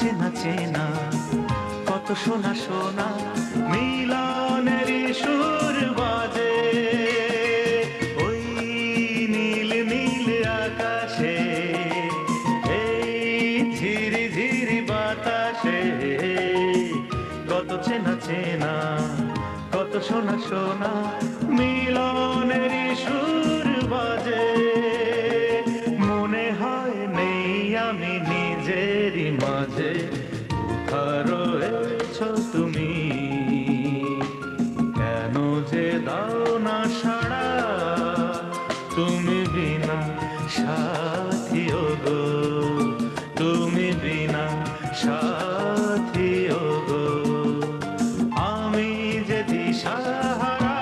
চেনা চেনা, কত শোনা শোনা মিলনের সুর বাজে ওই নীল নীল আকাশে, এই ঝিরি ঝিরি বাতাসে। কত চেনা চেনা, কত শোনা শোনা মিলনের সুর বাজে। মনে হয় নেই আমি নিজেরই মাঝে, কোথা রয়েছ তুমি, কেন যে দাও না সাড়া, তুমি বিনা সাথী ওগো, তুমি বিনা সাথী ওগো। আমি যে দিশাহারা,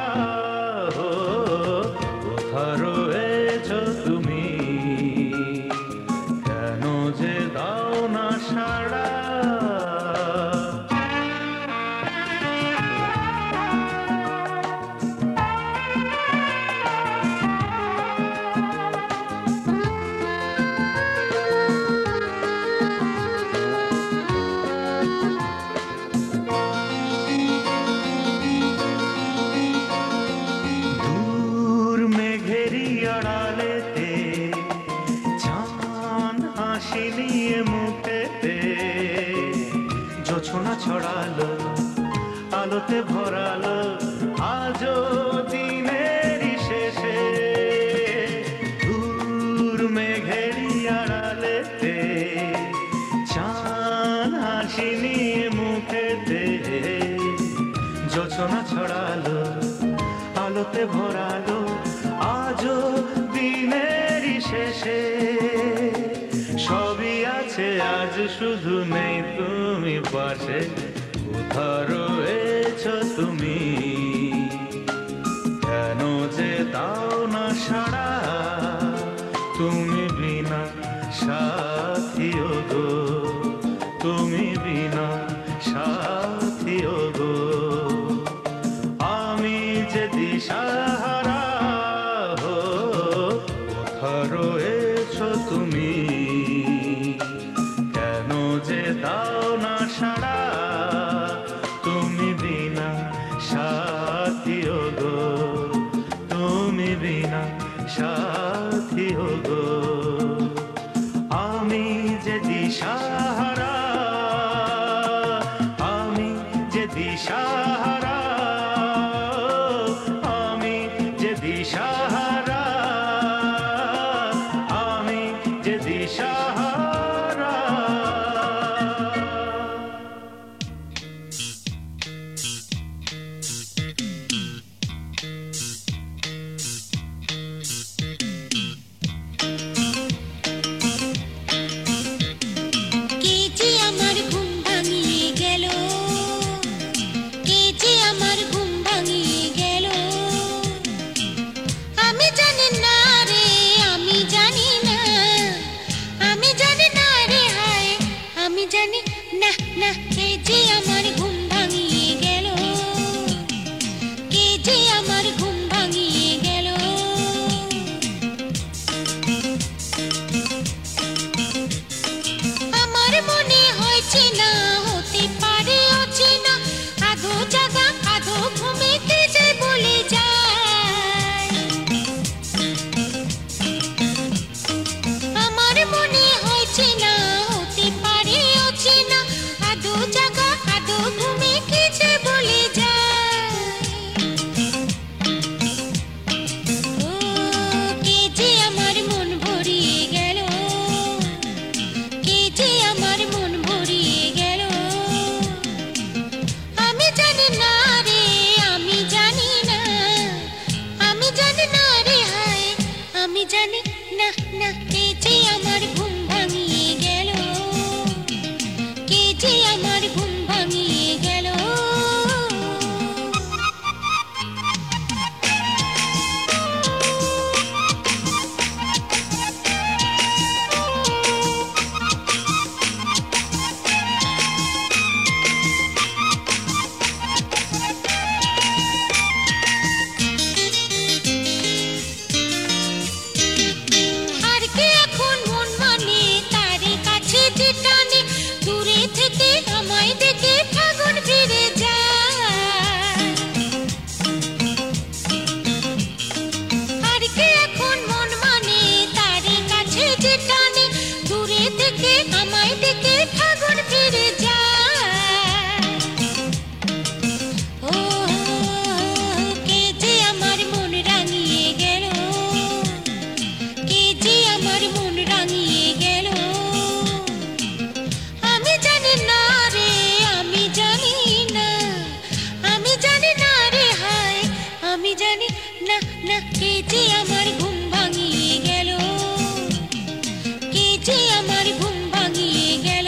কোথা রয়েছ তুমি, কেন যে দাও না সাড়া। দূর মেঘেরি আড়ালেতে চাঁদ হাসি নিয়ে মুখেতে, জোছনা ছড়ালো আলোতে ভরালো আজও দিনের শেষে। দূর মেঘেরি আড়ালেতে চাঁদ হাসি নিয়ে মুখেতে, জোছনা ছড়ালো আলোতে ভরালো আজও দিনের শেষে। সবই আছে আজ, শুধু নেই তুমি পাশে, কোথা রয়েছ তুমি, কেন যে দাও না সাড়া, তুমি বিনা সাথী ওগো, তুমি বিনা সাথী ওগো। আমি যে দিশাহারা, কোথা রয়েছ তুমি, কেন যে দাও না সাড়া, তুমি বিনা সাথী ওগো, তুমি বিনা সাথী ওগো। আমি যে দিশাহারা, আমি যে দিশাহারা, আমি যে দিশাহারা, আমি যে দিশাহারা। কে যে আমার ঘুম ভাঙিয়ে গেল, কে যে আমার ঘুম ভাঙিয়ে গেল, আমি জানি না রে, আমি জানি না, আমি জানি না রে, হায় আমি জানি না, না কে যে আমার ঘুম ভাঙিয়ে গেল, কে যে আমার ঘুম ভাঙিয়ে গেল। আমার মনে হয়েছে না, হতে পারে অচেনা, আধো জাগা আধো ঘুমেতে যায় বলে যায়। আমার মনে হয়েছে না, হতে পারে অচেনা, আধো জাগা আধো ঘুমে কে যে বলে যায়। ও কে যে আমার মন ভরিয়ে গেল, কে যে আমার মন ভরিয়ে গেল। আমায় ডেকে ফাগুন ফিরে যায়। ও কে যে আমার মন রাঙিয়ে গেল, কে যে আমার মন রাঙিয়ে গেল। আমি জানি না রে, আমি জানি না, আমি জানি না রে হায়, আমি জানি না না। কে যে আমার ঘুম ভাঙিয়ে গেল, কে যে আমার ঘুম ভাঙিয়ে গেল।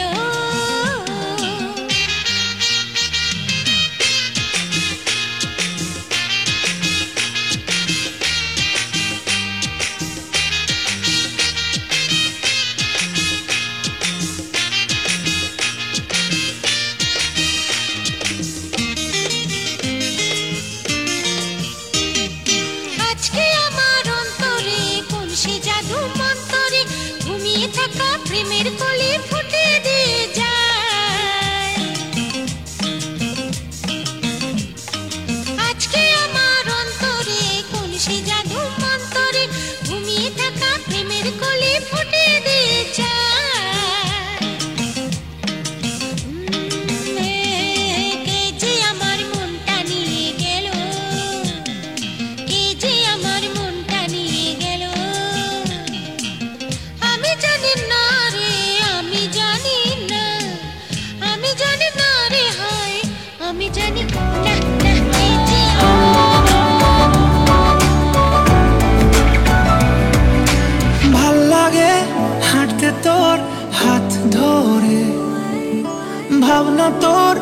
আজকে আমার অন্তরে কোন সে জাদু মন্তরে ঘুমিয়ে থাকা প্রেমের কলি ফুটিয়ে দিয়ে যায়। আজকে আমার অন্তরে কোন সে জাদু মন্তরে ঘুমিয়ে থাকা প্রেমের কলি ফুটিয়ে দিয়ে যায়। কে যে আমার মনটা নিয়ে গেল, কে যে আমার মনটা নিয়ে গেল। আমি জানি না রে, আমি জানি না, আমি জানি না রে হায়, আমি জানি না না। কে যে ভাল লাগে হাঁটতে তোর হাত ধরে, ভাবনা তোর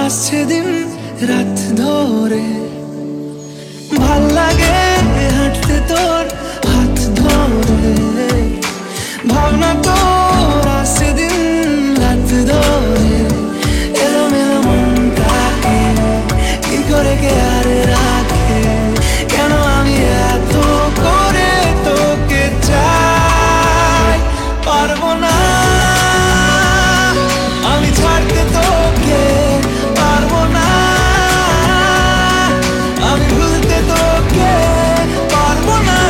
আসছে দিন রাত ধরে। ভাল লাগে হাঁটতে তোর হাত ধরে, ভাবনা তোর আসছে দিন রাত ধরে। এলোমেলো মনটাকে কি করে কে আর রাখে, কেন আমি এত করে তোকে চাই। পারবো না আমি ছাড়তে তোকে, পারবো না আমি ভুলতে তোকে, পারবো না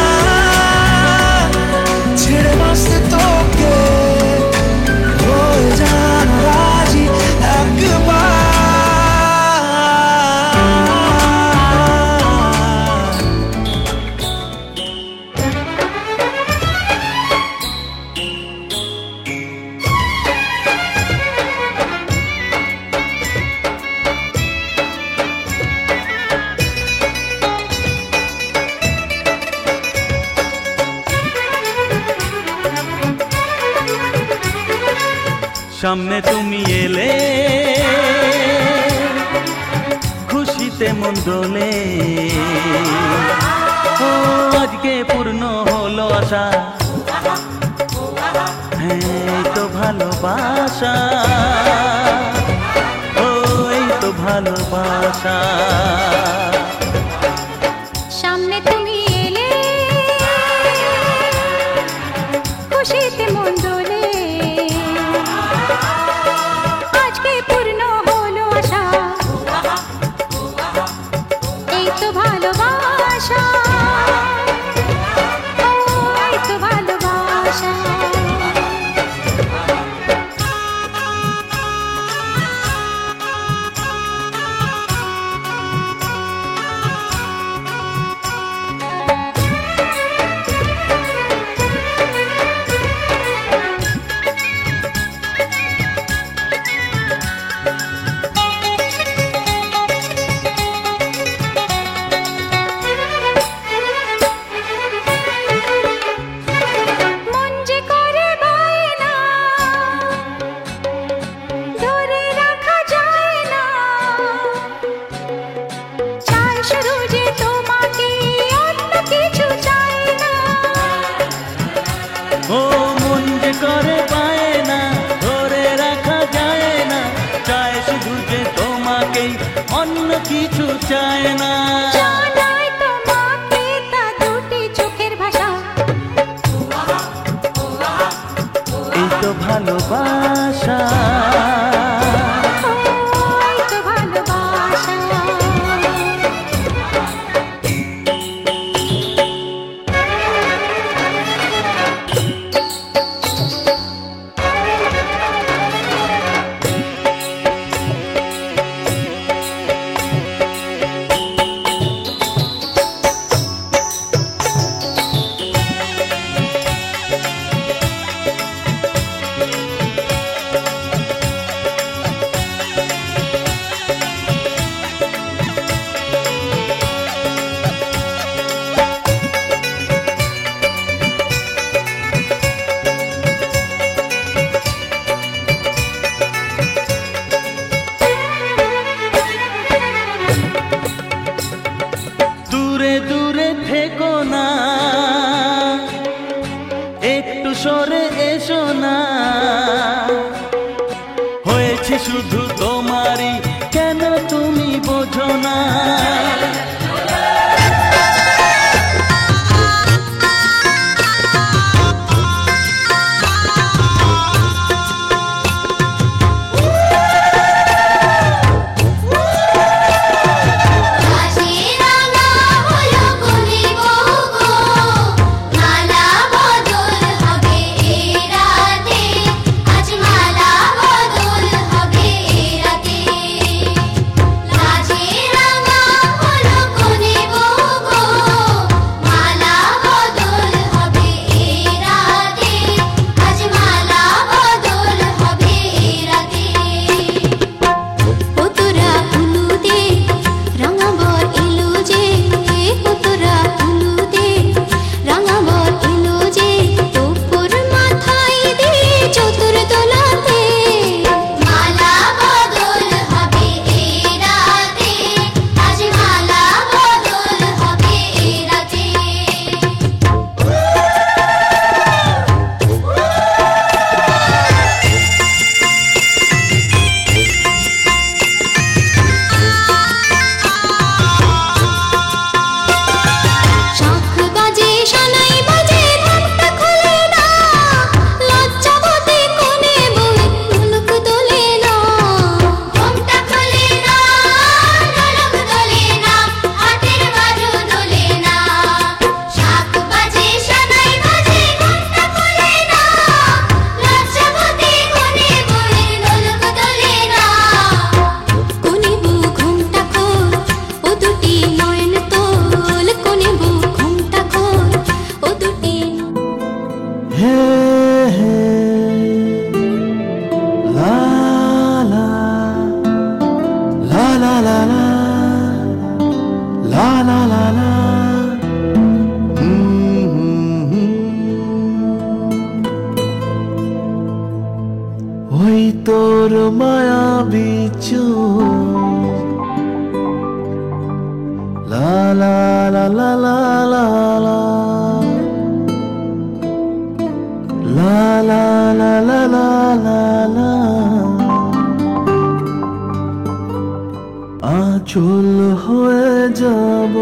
ছেড়ে বাঁচতে তোকে। হয়ে যান রাজি একবার। সামনে তুমি এলে খুশিতে মন দোলে। ও আজকে পূর্ণ হলো আশা, হ্যাঁ এই তো ভালোবাসা, ও এই তো ভালোবাসা। সামনে তুমি এলে খুশিতে মন দোলে। আজকে পূর্ণ হলো আশা, এই তো ভালোবাসা, ও এই তো ভালোবাসা। অন্য কিছু চায় না। জানাই তোমাকে তা দুটি চোখের ভাষা, এই তো ভালোবাসা, এই তো ভালোবাসা। বলছি শুধু তোমারই, কেন তুমি বোঝো না? ওই তোর মায়াবী চোখ, লা লা লা লা লা লা লা, লা লা লা লা লা লা লা, আঁচল হয়ে যাব।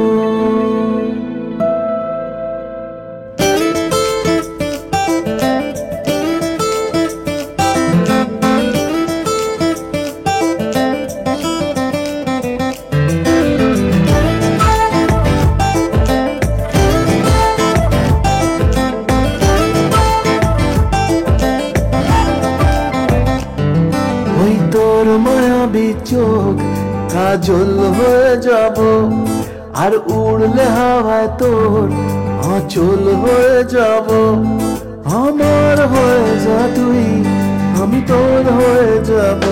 তোর মায়াবী চোখ কাজল হয়ে যাব, আর উড়লে হাওয়ায় তোর আঁচল হয়ে যাব। আমার হয়ে যা তুই, আমি তোর হয়ে যাব।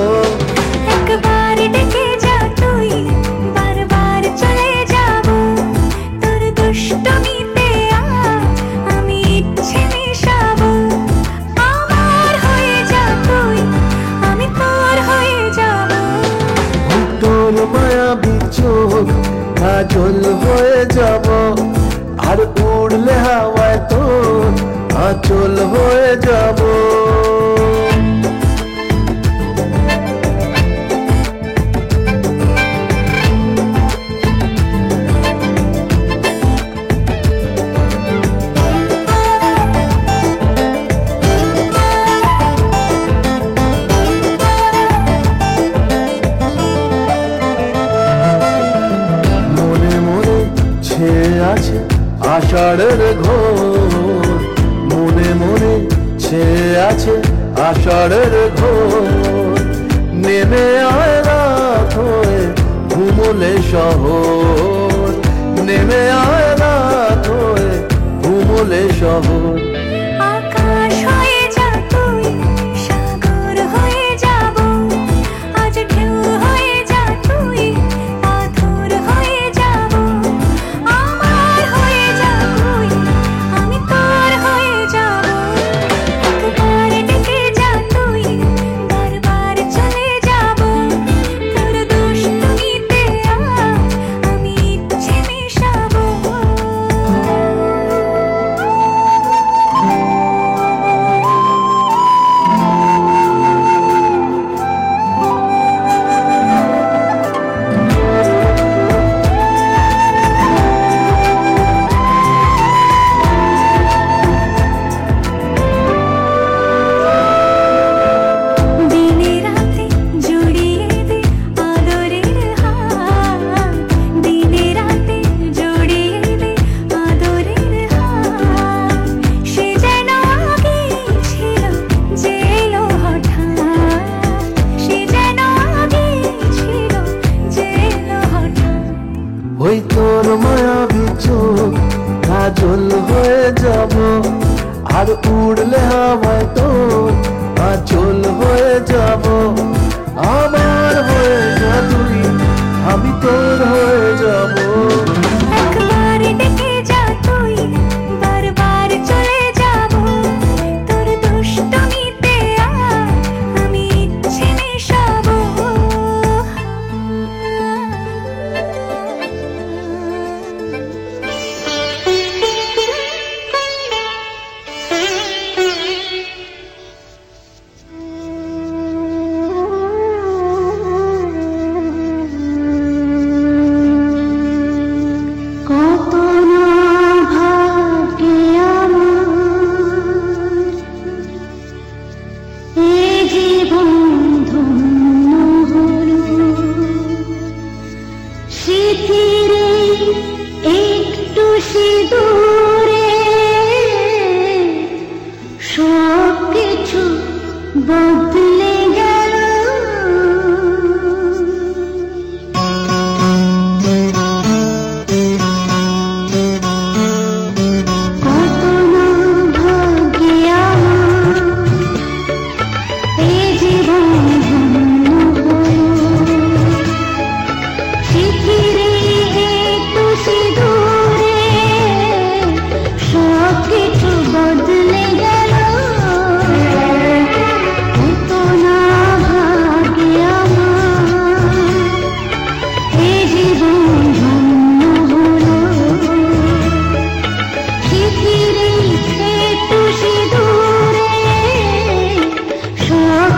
একবার ডেকে যা তুই, বারবার চলে যাব। তোর দুষ্টমিতে আমি ইচ্ছে মিশাবো। আমার হয়ে যা তুই, আমি তোর হয়ে যাব। তোর মায়াবী চোখ কাজল হয়ে যাব, আর উড়লে হাওয়ায় তোর আঁচল হয়ে যাব। আছে আষাঢ়ের ঘোর, মনে মনে ছেয়ে আছে আষাঢ়ের ঘোর। নেমে আয় রাত হয়ে ঘুমলে শহর, নেমে আয় রাত হয়ে ঘুমলে শহর। আকাশ হয়ে যা তুই, সাগর হয়ে যাব। আজ ঢেউ হয়ে যা তুই, পাথর হয়ে যাব। আমার হয়ে যা তুই, আমি তোর হয়ে যাব। একবার ডেকে যা তুই, বারবার চলে যাব। তোর দুষ্টমিতে আমি ইচ্ছে মিশাবো।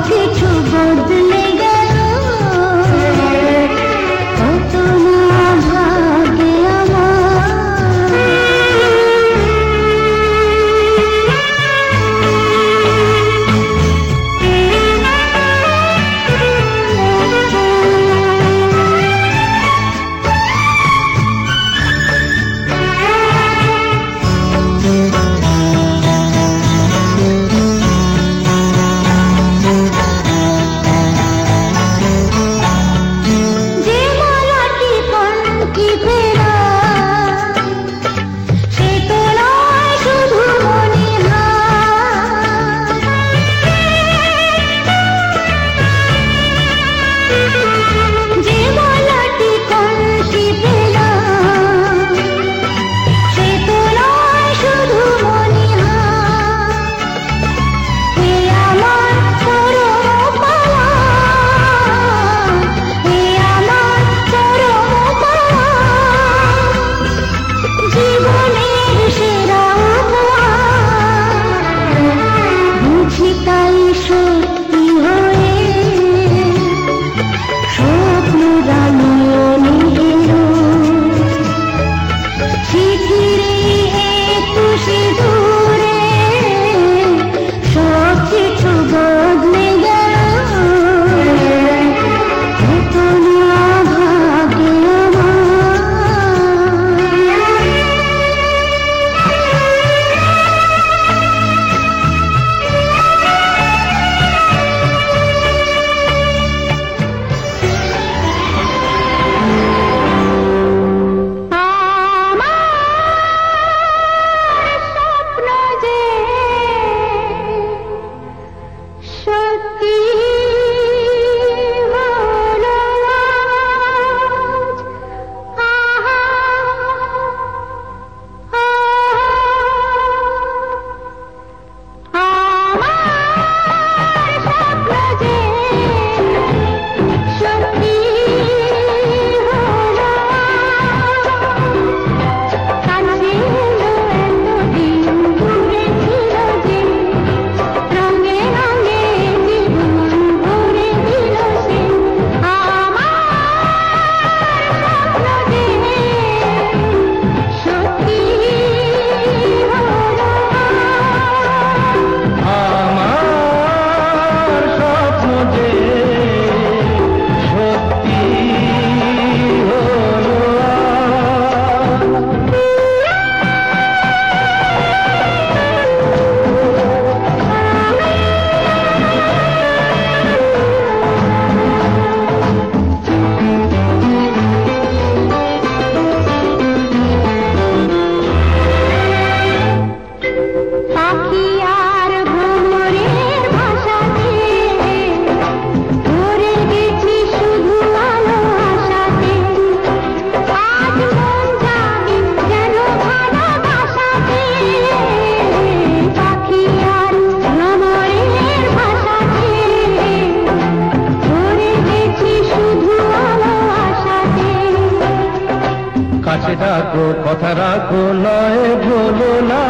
কিছু বদলে গেল, কত না ভাগে কাছে ডাকো কথা রাখো নয় ভুলো না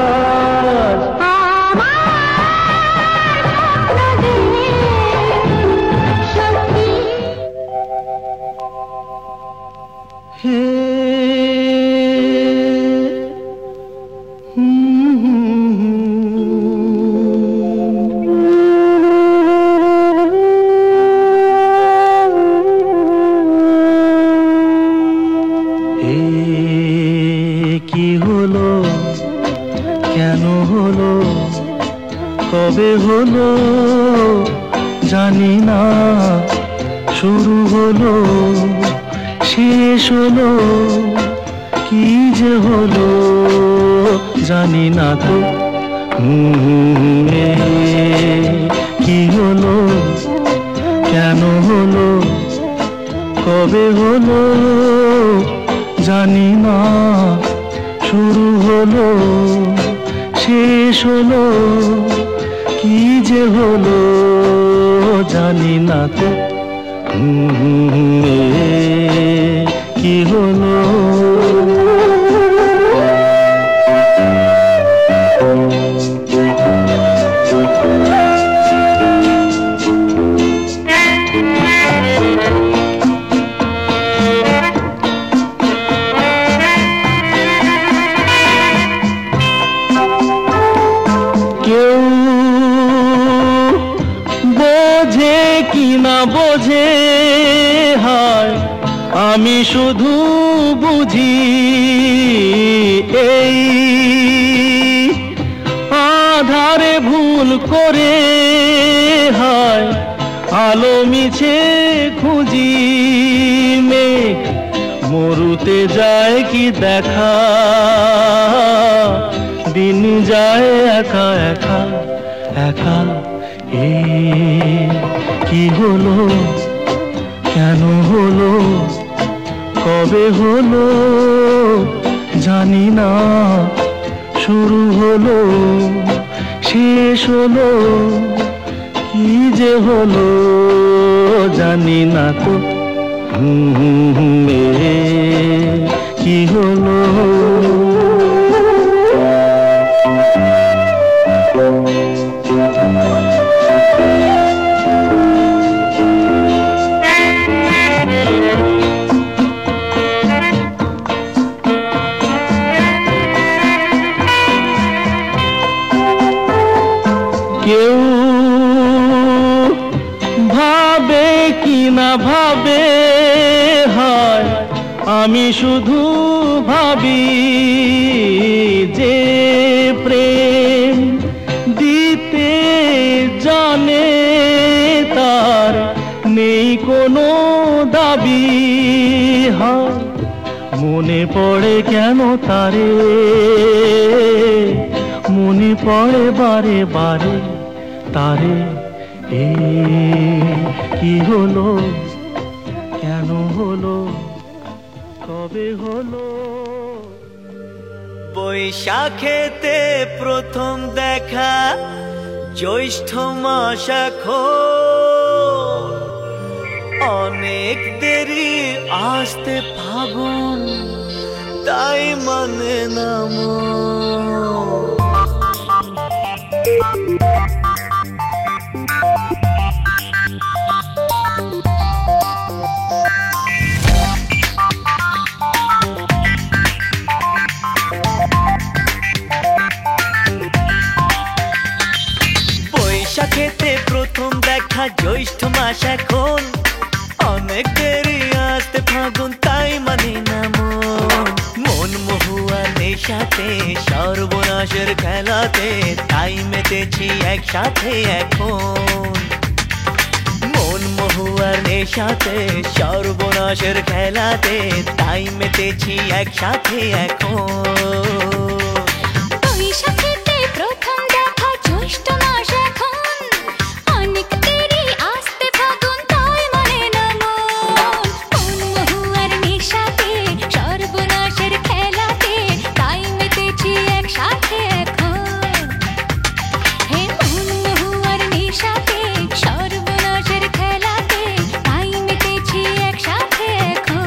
কি হলো কেন হলো কবে হলো জানি না শুরু হলো শেষ হলো কি যে হলো জানি না তো কি হলো কেন হলো কবে হলো জানি না শুরু হলো শেষ হলো কি যে হলো জানি না তো কি হলো কি না বোঝে হয় আমি শুধু বুঝি এই আধারে ভুল করে হয় আলো মিছে খুঁজি মেঘ মরুতে যায় কি দেখা দিন যায় একা একা একা এ কি হলো কেন হলো কবে হলো জানি না শুরু হলো শেষ হলো কি যে হলো জানি না তো কি হলো কেউ ভাবে কি না ভাবে হয় আমি শুধু ভাবি যে প্রেম দিতে জানে তার নেই কোনো দাবি হয় মনে পড়ে কেন তারে মনে পড়ে বারে বারে তারে এ কি হলো কেন হলো কবে হলো বৈশাখেতে প্রথম দেখা জ্যৈষ্ঠ মাস এখন অনেক দেরি আসতে ফাগুন তাই মানে না মন। বৈশাখেতে প্রথম দেখা জ্যৈষ্ঠ মাস এখন অনেক দেরি আসতে ফাগুন তাই মানে না মন মহুয়া নেশাতে সর্বনাশের খেলাতে তাই মেতেছি একসাথে এখন মন মহুয়ার নেশাতে সর্বনাশের খেলাতে তাই মেতেছি একসাথে এখন বৈশাখেতে প্রথম দেখা জ্যৈষ্ঠ মাস এখন অনেক দেরি আসতে ফাগুন তাই মানে না মন মহুয়ার নেশাতে সর্বনাশের খেলাতে তাই মেতেছি একসাথে এখন হে মন মহুয়ার নেশাতে সর্বনাশের খেলাতে তাই মেতেছি একসাথে এখন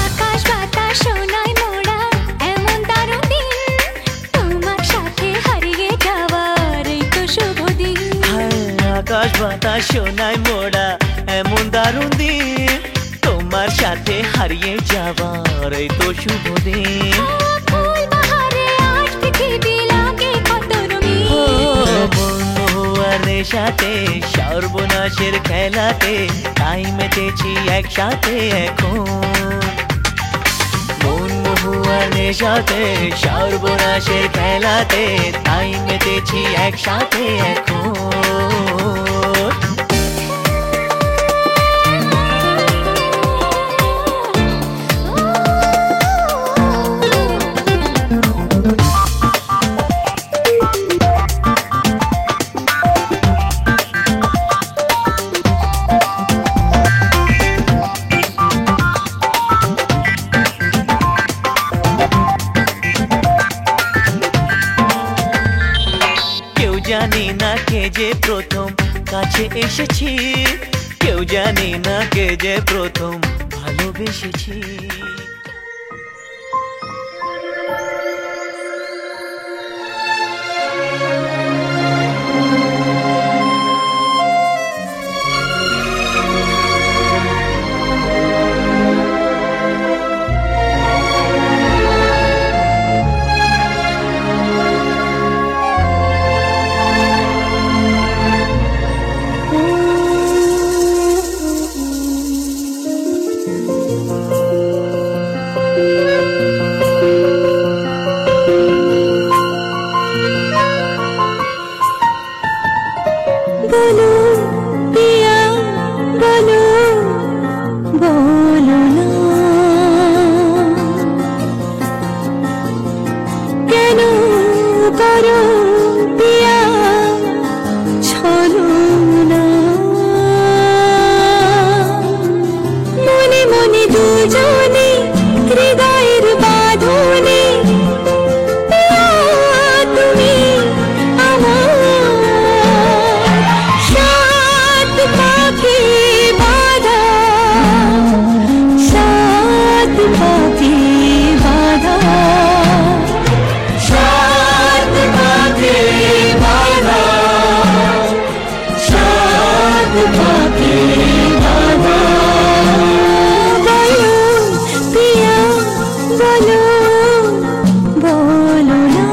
আকাশ বাতাস সোনায় মোড়া এমন দারুণ দিন তোমার সাথে হারিয়ে যাওয়ার এই তো শুভ দিন আকাশ বাতাস সোনায় মোড়া এমন দারুণ দিন তোমার সাথে হারিয়ে যাবার এই তো শুভ দিন ফুল বাহারে আজ পৃথিবী লাগে কত রঙিন মন মহুয়ার নেশাতে সর্বনাশের খেলাতে তাই মেতেছি একসাথে এখন মন মহুয়ার নেশাতে সর্বনাশের খেলাতে তাই মেতেছি একসাথে এখন কেউ জানি না কে যে প্রথম কাছে এসেছি কেউ জানি না কে যে প্রথম ভালোবেসেছি করো পিয়া ছলো না মনে মনে দুজনে হৃদয়ের বাঁধনে পিয়া তুমি আমার সাত পাখি বাঁধা সাত পাখি বাঁধা সাত পাখি বাঁধা সাত পাখি বাঁধা বলো পিয়া বলো বলো না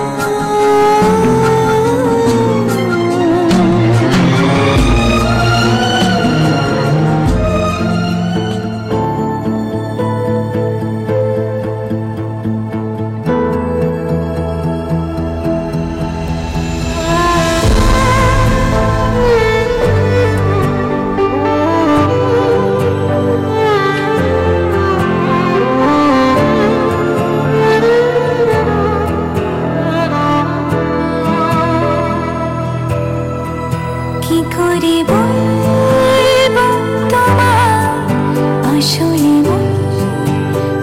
কি করে বলবো তোমার আসলে মন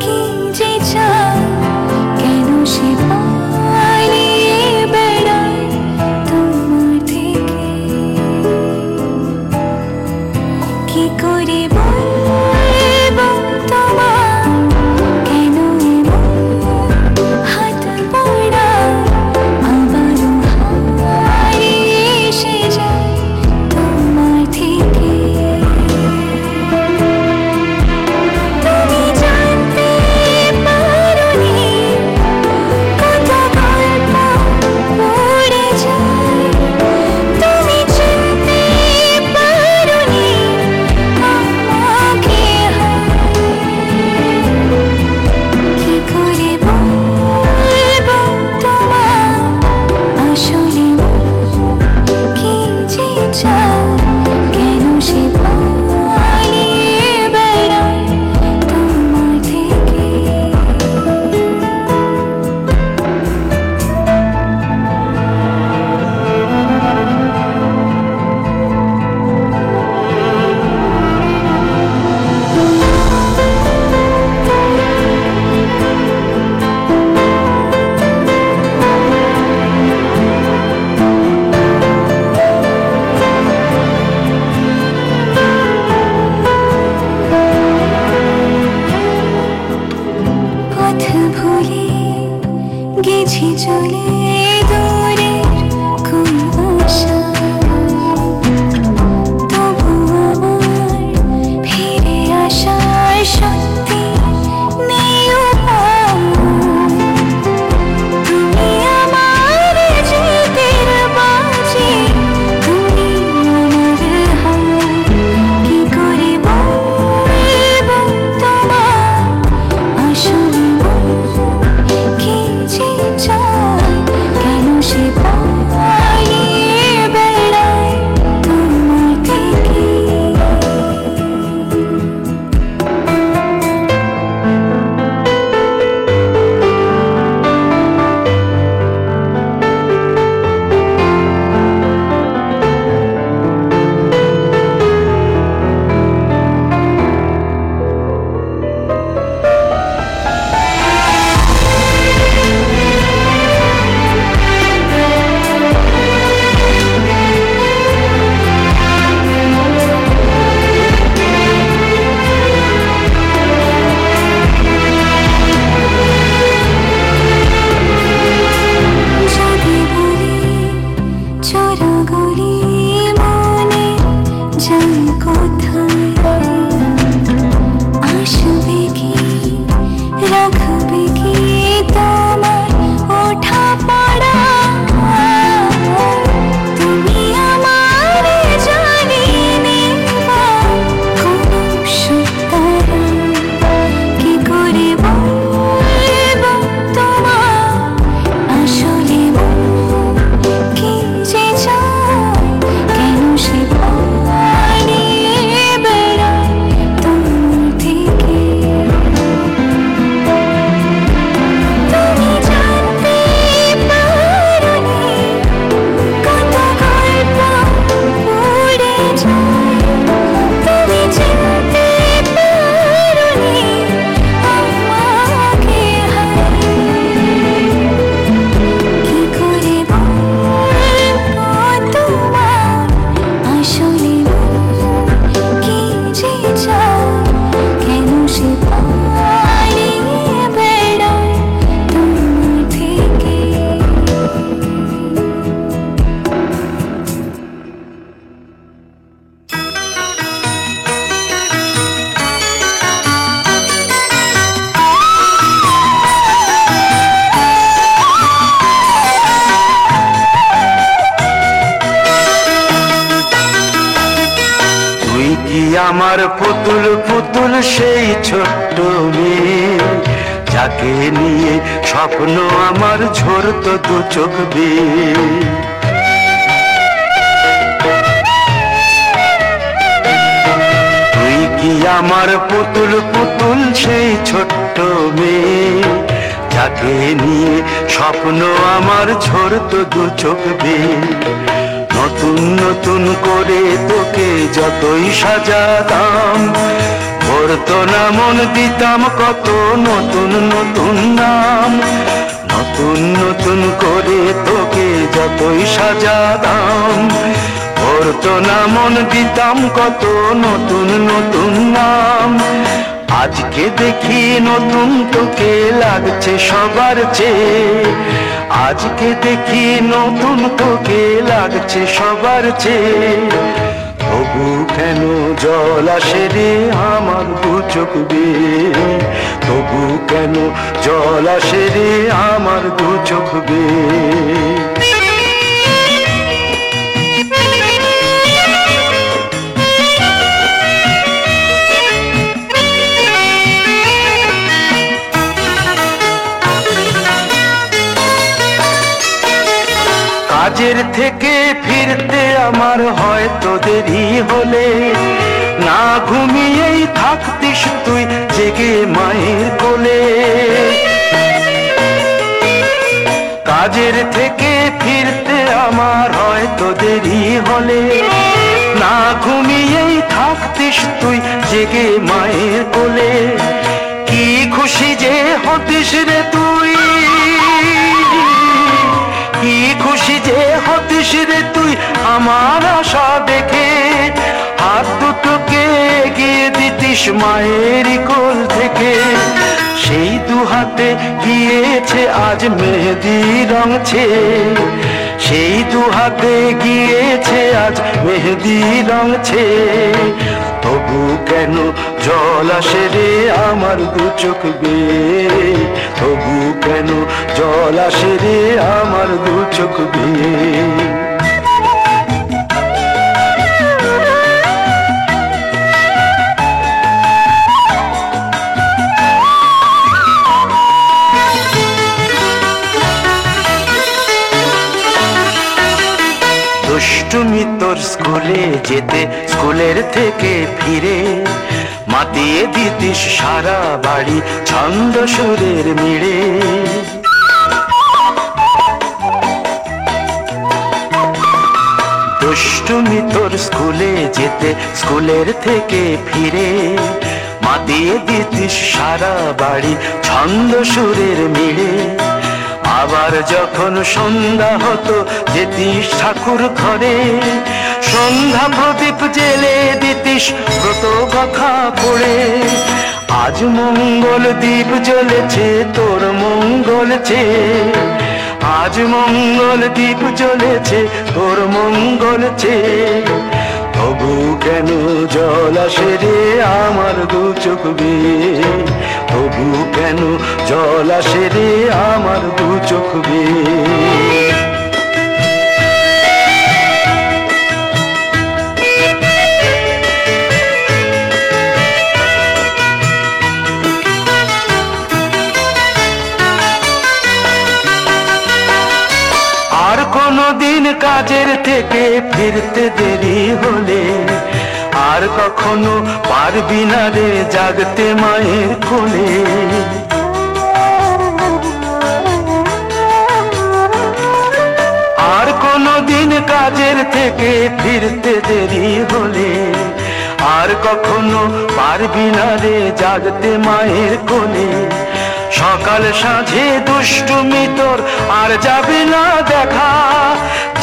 কি যে চায় কেন সে পালিয়ে বেড়ায় তোমার থেকে কি করে বলবো তোমার কেন এমন হাত পড়ায় আবারও হারিয়ে এসে যায় তোমার থেকে তুমি জানতে পারোনি কত গল্প পড়ে যায় তুমি চিনতে পারোনি আমাকে কি করে বলবো তোমার আসলে কি যে চায় কেন সে পালিয়ে বেড়ায় তোমার থেকে পথ ভুলে গেছি চলে দূরের কোন আশায় তবু আমার ফিরে আসার সত্যি নেই উপায় তুমি আমার জিতের বাজি তুমি আমার হার কি করে বলবো তোমার আসলে কি যে চায় আমার পুতুল পুতুল সেই ছোট্ট মেয়ে, যাকে নিয়ে স্বপ্ন আমার ঝরতো দু চোখ বেয়ে। তুই কি আমার পুতুল পুতুল সেই ছোট্ট মেয়ে, যাকে নিয়ে স্বপ্ন আমার ঝরতো দু চোখ বেয়ে। নতুন নতুন করে তোকে যতই সাজাতাম, ভরতো না মন, দিতাম কত নতুন নতুন নাম। নতুন নতুন করে তোকে যতই সাজাতাম, ভরতো না মন, দিতাম কত নতুন নতুন নাম। আজকে দেখি নতুন তোকে লাগছে সবার চেয়ে, আজকে দেখি নতুন তোকে লাগছে সবার চেয়ে। তবু কেন জল আসে রে আমার দু চোখ বেয়ে, তবু কেন জল আসে রে আমার দু চোখ বেয়ে। কাজের থেকে ফিরতে আমার হয়তো দেরি হলে, না ঘুমিয়েই থাকতিস তুই জেগে মায়ের কোলে। কাজের থেকে ফিরতে আমার হয়তো দেরি হলে, না ঘুমিয়েই থাকতিস তুই জেগে মায়ের কোলে। কি খুশি যে হতিস রে তুই, কি খুশি যে হতিস রে তুই আমার আশা দেখে। হাত দুটোকে এগিয়ে দিতিস মায়ের কোল থেকে, সেই দু হাতে গিয়েছে আজ মেহেদি রং ছেয়ে। সেই দু হাতে গিয়েছে আজ মেহেদি রং ছেয়ে। তবু কেন জল আসে রে আমার দু চোখ বেয়ে, তবু কেন জল আসে রে আমার দু চোখ বেয়ে। দুষ্টুমি তোর স্কুলে যেতে, স্কুলের থেকে ফিরে মাতিয়ে দিতিস সারা বাড়ি ছন্দ সুরের মিড়ে। দুষ্টুমি তোর স্কুলে যেতে, স্কুলের থেকে ফিরে মাতিয়ে দিতিস সারা বাড়ি ছন্দ সুরের মিড়ে। আবার যখন সন্ধ্যা হতো যেতিস ঠাকুর ঘরে, সন্ধ্যা প্রদীপ জেলে দিতিস ব্রত কথা পড়ে। আজ মঙ্গল দ্বীপ জ্বলেছে তোর মঙ্গল চেয়ে, আজ মঙ্গল দ্বীপ জ্বলেছে তোর মঙ্গল চেয়ে। তবু কেন জল আসে রে আমার দু চোখ বেয়ে, তবু কেন জল আসে রে আমার দু চোখ বেয়ে। আর কোনদিন কাজের থেকে ফিরতে দেরি হলে, আর কখনো পারবি না রে জাগতে মায়ের কোলে। আর কোনদিন কাজের থেকে ফিরতে দেরি হলে, আর কখনো পারবি না রে জাগতে মায়ের কোলে। সকাল সাঁঝে দুষ্টুমি তোর আর যাবে না দেখা,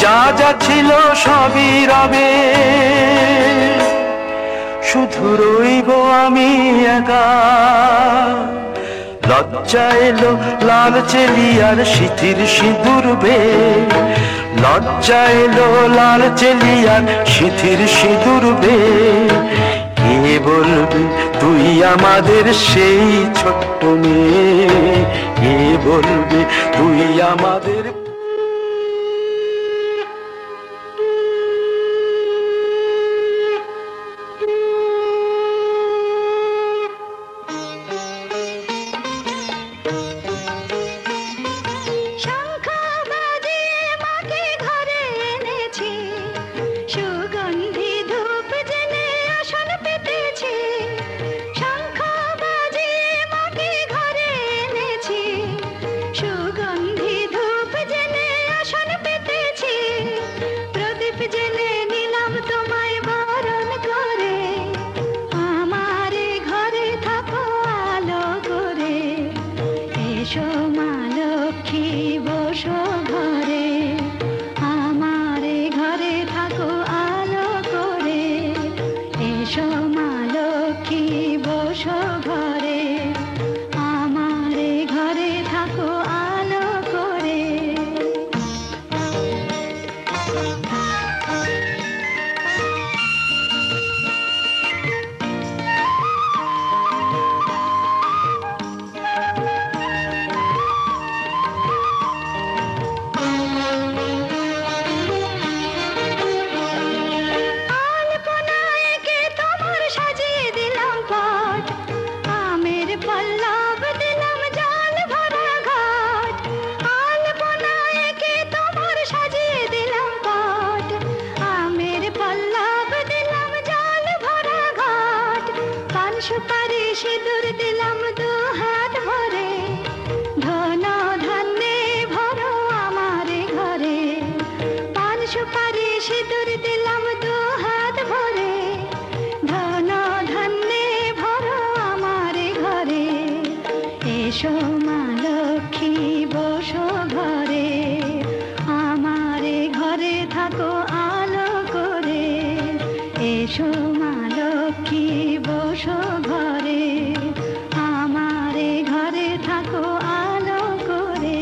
যা যা ছিল সবই রবে, শুধু রইব আমি একা। লজ্জা এলো লাল চেলিয়ার সিথির সিঁদুর বেয়ে, লজ্জা এলো লাল চেলিয়ার সিথির সিঁদুর বেয়ে। কে বলবে তুই আমাদের সেই ছোট্ট মেয়ে, কে বলবে তুই আমাদের। বসো ঘরে, আমারে ঘরে থাকো আলো করে। এসো মা লক্ষ্মী বসো ঘরে, আমারে ঘরে থাকো আলো করে। আলপনায় এঁকে তোমার সাজিয়ে দিলাম পট, আমের পল্লব দিলাম জল ভরা ঘট। আলপনায় এঁকে তোমার সাজিয়ে দিলাম পট, আমের পল্লব দিলাম জল ভরা ঘট। পান সুপারি সিঁদুর দিলাম দু হাত ভরে, ধন ধান্যে ভরো আমার ঘরে। পান সুপারি সিঁদুর দিলাম দু হাত ভরে, ধন ধান্যে ভরো আমার ঘরে। এসো মা লক্ষ্মী বসো ঘরে, আমারে ঘরে থাকো আলো করে। এসো মা লক্ষ্মী বসো ঘরে, আমারে ঘরে থাকো আলো করে।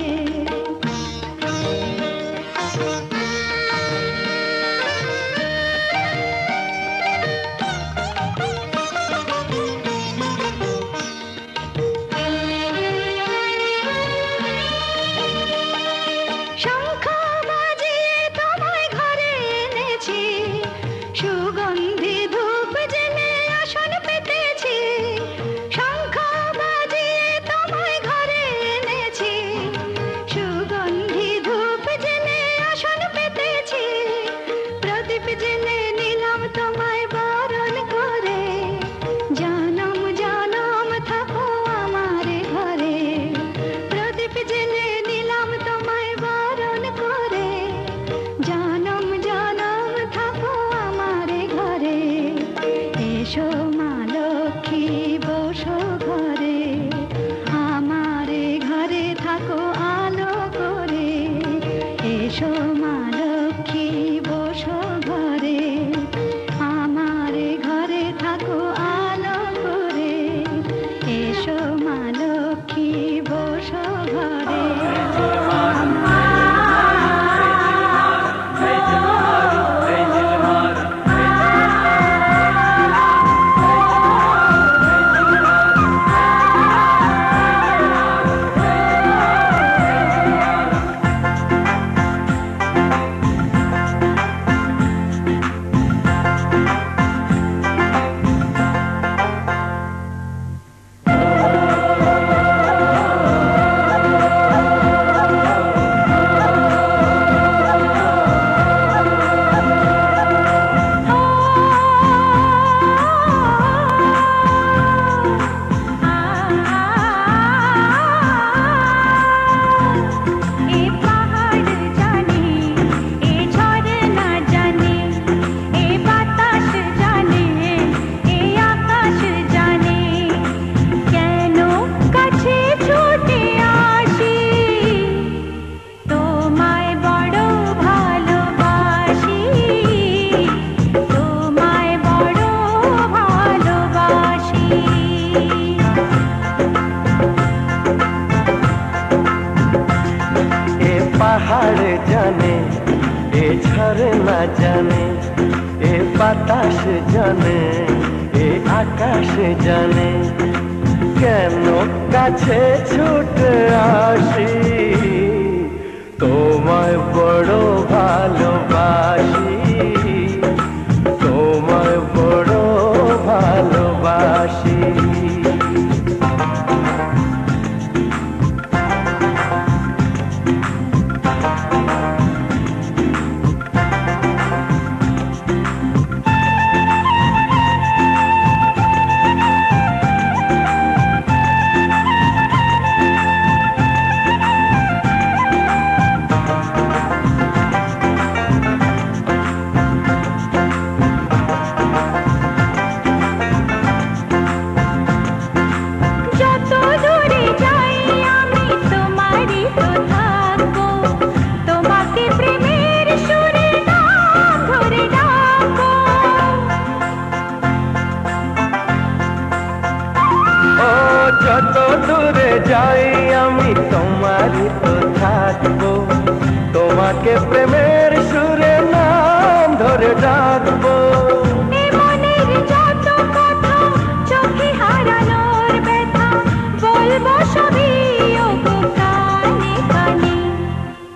শঙ্খ বাজিয়ে তোমায় ঘরে এনেছি, সুগন্ধি ধূপ জেলে আসন পেতেছি। শঙ্খ বাজিয়ে তোমায় ঘরে এনেছি, সুগন্ধি ধূপ জেলে আসন পেতেছি। প্রদীপ জেলে নিলাম তোমায় বরণ করে, জনম জনম থাকো আমার ঘরে। প্রদীপ জেলে নিলাম তোমায় বরণ করে, জনম জনম থাকো আমার ঘরে। এসো মা লক্ষ্মী বসো ঘরে, আমারে ঘরে থাকো আলো করে। এসো মা লক্ষ্মী বসো ঘরে, আমারে ঘরে থাকো আলো করে। এসো মা লক্ষ্মী বসো ঘরে। পাহাড় জানে, এ ঝরনা জানে, এ বাতাস জানে, এ আকাশ জানে, কেন কাছে ছুটে আসি, তোমায় বড় ভালোবাসি, তোমায় বড় ভালোবাসি।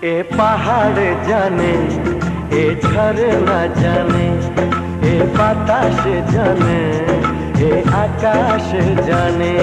এ পাহাড় জানে, এ ঝরনা জানে, এ বাতাস জানে, এ আকাশ জানে।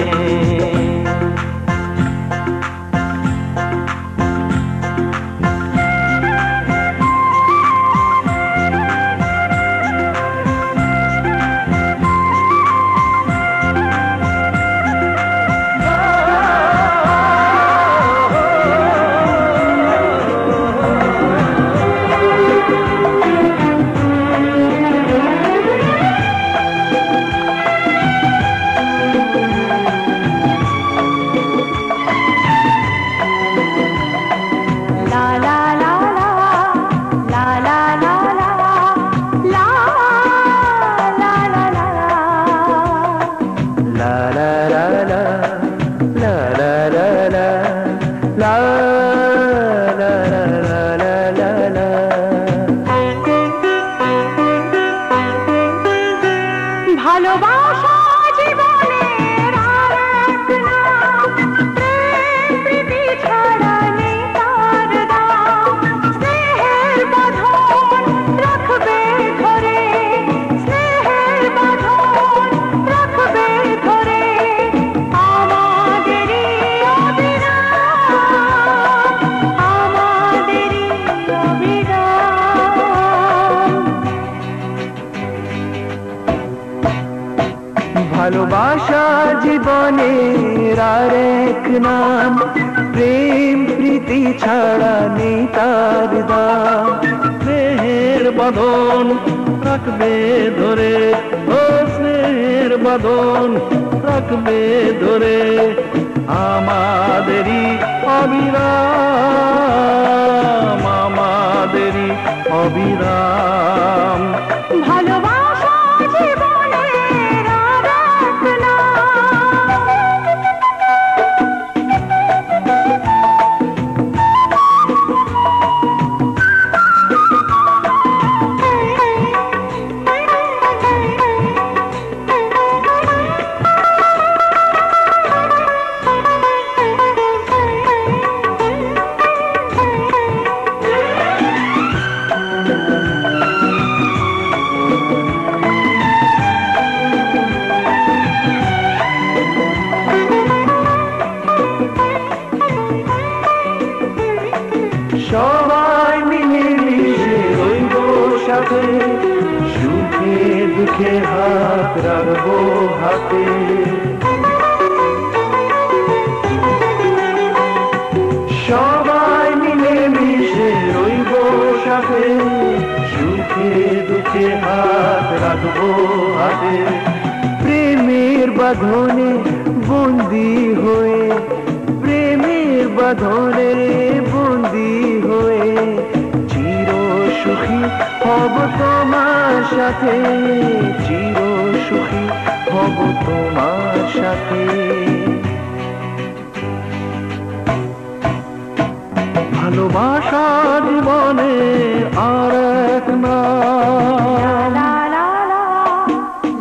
ভালোবাসা জীবনের আরেক নাম, প্রেম প্রীতি ছাড়া নেই তার দাম। স্নেহের বাঁধন রাখবে ধরে, স্নেহের বাঁধন রাখবে ধরে, আমাদেরই অবিরাম, আমাদেরই অবিরাম। ভালোবাসা জীবনের আরেক নাম, প্রেম প্রীতি ছাড়া নেই তার দাম। স্নেহের বাঁধন রাখবে ধরে, ও স্নেহের বাঁধন রাখবে ধরে, আমাদেরই অবিরাম, আমাদেরই অবিরাম। ভালোবাসা জীবনের আরেক নাম। সবাই মিলে মিশে রইব সাথে, সুখে দুঃখে হাত রাখবো হাতে। সবাই মিলে মিশে রইব সাথে, সুখে দুঃখে হাত রাখবো হাতে। প্রেমের বাঁধনে বন্দি হয়ে, প্রেমের বাঁধনে বন্দি হয়ে, চির সুখী হব তোমার সাথে, চির সুখী হব তোমার সাথে। ভালোবাসা জীবনে আর এক নাম। লা লা লা,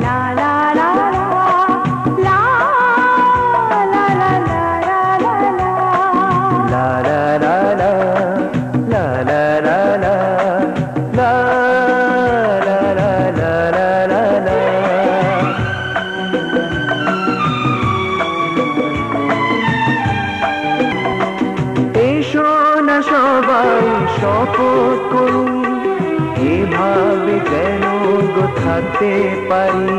লা লা লা লা, লা লা লা লা লা লা। La la la la, la la la la, la la la la la la la। এসো না সবাই শপথ করি, এভাবে যেন গো থাকতে পারি।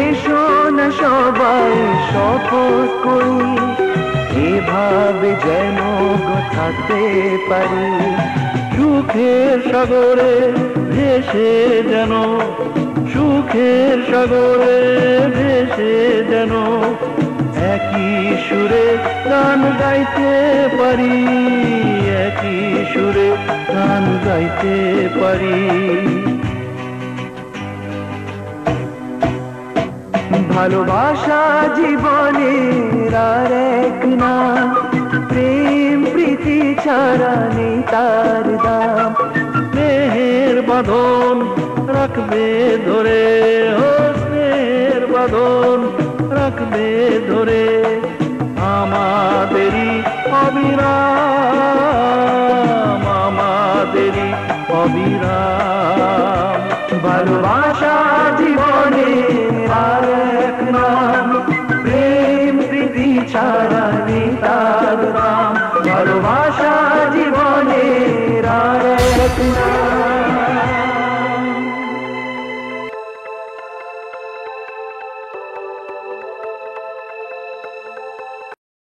এসো না সবাই শপথ করি, এভাবে যেন গো থাকতে পারি। সুখের সাগরে ভেসে যেন, সুখের সাগরে ভেসে যেন, একই সুরে গান গাইতে পারি, একই সুরে গান গাইতে পারি। ভালোবাসা জীবনের আরেক নাম, প্রেম প্রীতি ছাড়া নেই তার দাম। স্নেহের বাঁধন রাখবে ধরে, ও স্নেহের বাঁধন রাখবে ধরে, প্রীতি ছাড়া নেই তার দাম, ভালোবাসা জীবনের আর এক নাম।